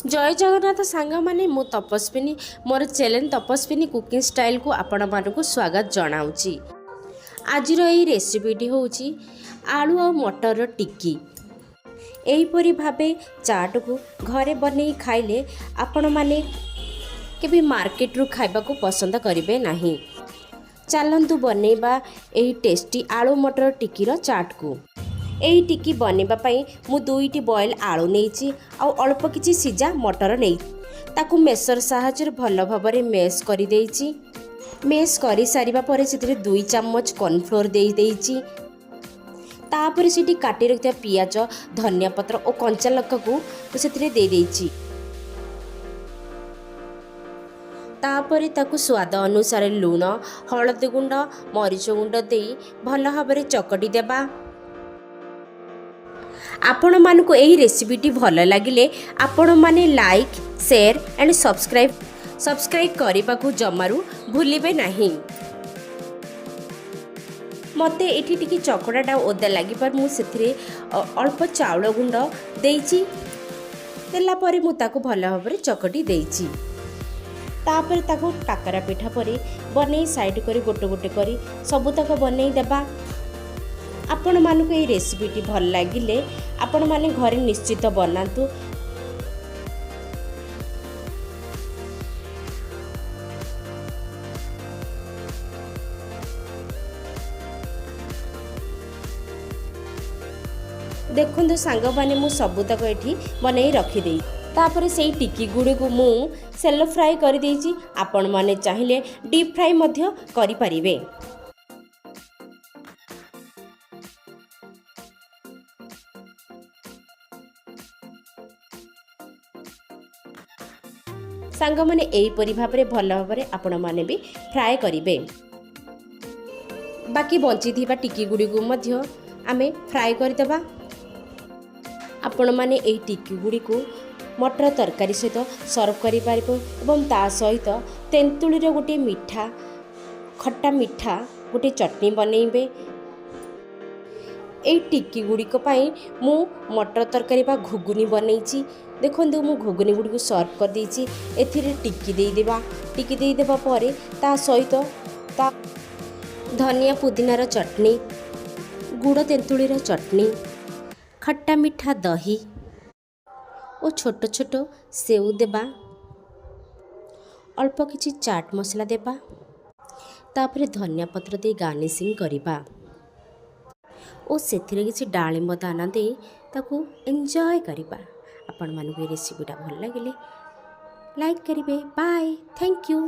जय जगन्नाथ सांग माने मु तपस्विनी मोर चैनल तपस्विनी कुकिंग स्टाइल को आपण मानक स्वागत जनाऊँगी। आज रेसिपीटी होची आलू और मटर टिक्की। एहीपरी भावे चाट को घरे बने खाइले आपण माने केबे मार्केट रु खाइबा को पसंद करिवे नाही। चलंतु बनेबा एही टेस्टी आलू मटर टिक्कीर चाट को। एही टिक्की बनेबा पई मु दुईटी बॉयल आलू नेइची आ अल्प किछि सिजा मटर नेइ ताकू मेसर साहाय्य भल भाबरे मेस करि देइची। मेस करि सारिबा परे सेतिरे 2 चम्मच cornflour देइ देइची। तापर सेठी काटी रखिया पियाज धनिया पत्र और कंचा लक्का को सेतिरे देइ देइची। तापर ताकू स्वाद अनुसार लूण हलदी गुंड मरीच गुंड देई भल भाबरे चकटी देबा। आपण मानकु एही रेसिपीटी भल लागिले आपण माने लाइक शेयर एंड सब्सक्राइब करबा को जमारू भूलिबे नाही। मते एठी टिकी चकड़ाटा ओदा लागि पर मु सेथिरे अल्प चाउल गुंड देइची। देला परे मु ताकू भल भाबरे चकटी देइची। तापर ताकू काकरा पिठा परे बनै साइड करी गोटे गोटे करी सबु तक बनै देबा। आपण मानकु ए रेसिपीटी भल लागिले आपण माने घरे निश्चित बनातु। देखु सांग माने मु सबुतक एठी बनै रखी देई। तापर से टिक्की गुड़ी को मु सेलो फ्राई कर देइची। आपण माने चाहिले डीप फ्राई मध्य करि परिबे। सांग माने एही परि भाबरे भल भाबरे आपण माने भी फ्राई करिवे। बाकी बंची थिबा टिक्की गुड़ी को मध्य आमे फ्राई कर देबा। आपण माने एही टिक्की गुड़ी को मटर तरकारी सहित सर्व करि पारिबो एवं ता सहित तेंतुली रे गोटे मीठा खट्टा मीठा गोटे चटनी बनैबे। एही टिक्की गुड़ी को पाई मु मटर तरकारी बा घुगुनी बनैची। देखंतु मु घुगुनी गुड़ी को सर्व कर देइची। एथिरे टिक्की देई देबा परे ता सहित ता धनिया पुदीनार चटनी गुड़ तेंतुलीर चटनी खट्टा मीठा दही और छोट छोट सेव देबा। अल्प किछि चाट मसला देबा। तापरे धनिया पत्र दे गार्निशिंग करिबा और सेथिरे किछि डाळिंब दाना दे ताकू एंजॉय करिबा। आपण मानकु रेसिपीटा भल लागिले लाइक करिवे। Bye, thank you.